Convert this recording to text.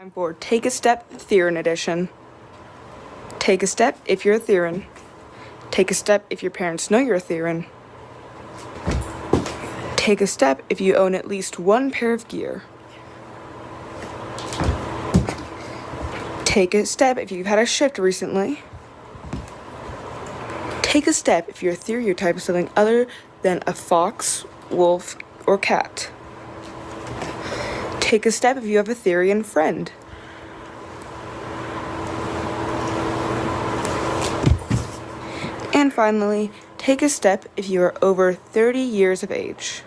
Time for Take a Step, Theron Edition. Take a step if you're a Theron. Take a step if your parents know you're a Theron. Take a step if you own at least one pair of gear. Take a step if you've had a shift recently. Take a step if your stereotype is something other than a fox, wolf, or cat. Take a step if you have a Therian friend. And finally, take a step if you are over 30 years of age.